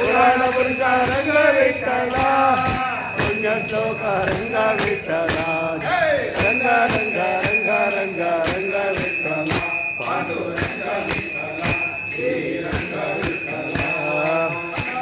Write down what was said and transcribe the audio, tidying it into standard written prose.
पुराणपुरीचा रंग विठ्ठला पुण्यश्लोका रंग विठ्ठला रंग रंग रंग रंग रंग विठ्ठला पांडुरंग विठ्ठला श्री रंग विठ्ठला विठ्ठला